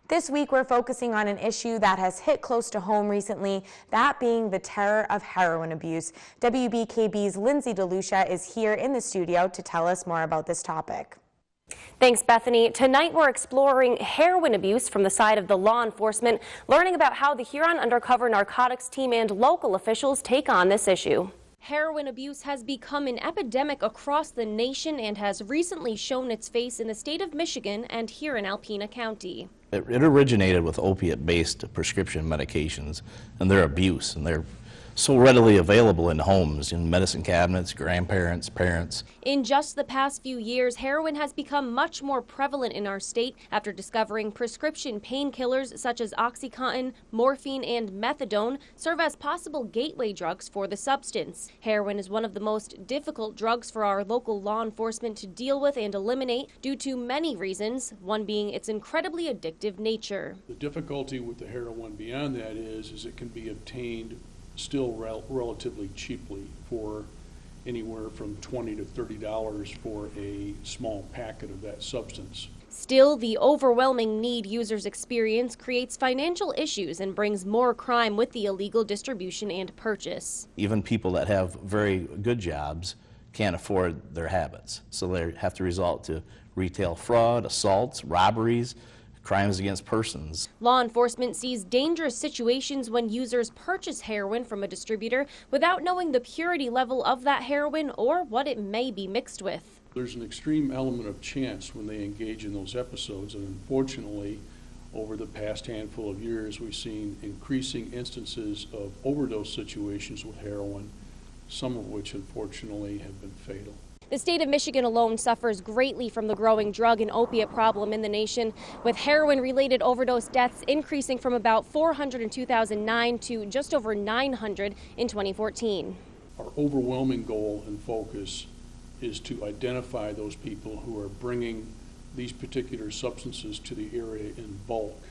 This week, we're focusing on an issue that has hit close to home recently, that being the terror of heroin abuse. WBKB's Lindsay DeLucia is here in the studio to tell us more about this topic. Thanks, Bethany. Tonight we're exploring heroin abuse from the side of the law enforcement, learning about how the Huron Undercover Narcotics Team and local officials take on this issue. Heroin abuse has become an epidemic across the nation and has recently shown its face in the state of Michigan and here in Alpena County. It originated with opiate-based prescription medications and their abuse, and they're so readily available in homes, in medicine cabinets, grandparents, parents. In just the past few years, heroin has become much more prevalent in our state after discovering prescription painkillers such as OxyContin, morphine, and methadone serve as possible gateway drugs for the substance. Heroin is one of the most difficult drugs for our local law enforcement to deal with and eliminate due to many reasons, one being its incredibly addictive nature. The difficulty with the heroin beyond that is it can be obtained still relatively cheaply for anywhere from $20 to $30 for a small packet of that substance. Still, the overwhelming need users experience creates financial issues and brings more crime with the illegal distribution and purchase. Even people that have very good jobs can't afford their habits, so they have to resort to retail fraud, assaults, robberies, crimes against persons. Law enforcement sees dangerous situations when users purchase heroin from a distributor without knowing the purity level of that heroin or what it may be mixed with. There's an extreme element of chance when they engage in those episodes, and unfortunately, over the past handful of years, we've seen increasing instances of overdose situations with heroin, some of which unfortunately have been fatal. The state of Michigan alone suffers greatly from the growing drug and opiate problem in the nation, with heroin-related overdose deaths increasing from about 400 in 2009 to just over 900 in 2014. Our overwhelming goal and focus is to identify those people who are bringing these particular substances to the area in bulk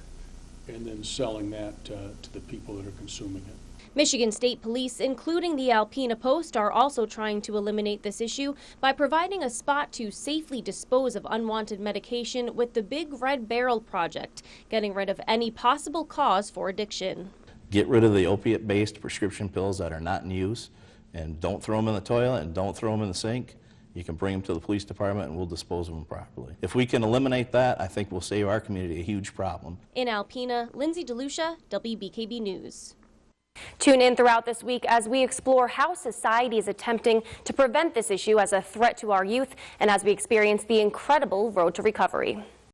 and then selling that to the people that are consuming it. Michigan State Police, including the Alpena Post, are also trying to eliminate this issue by providing a spot to safely dispose of unwanted medication with the Big Red Barrel Project, getting rid of any possible cause for addiction. Get rid of the opiate-based prescription pills that are not in use, and don't throw them in the toilet and don't throw them in the sink. You can bring them to the police department and we'll dispose of them properly. If we can eliminate that, I think we'll save our community a huge problem. In Alpena, Lindsay DeLucia, WBKB News. Tune in throughout this week as we explore how society is attempting to prevent this issue as a threat to our youth and as we experience the incredible road to recovery.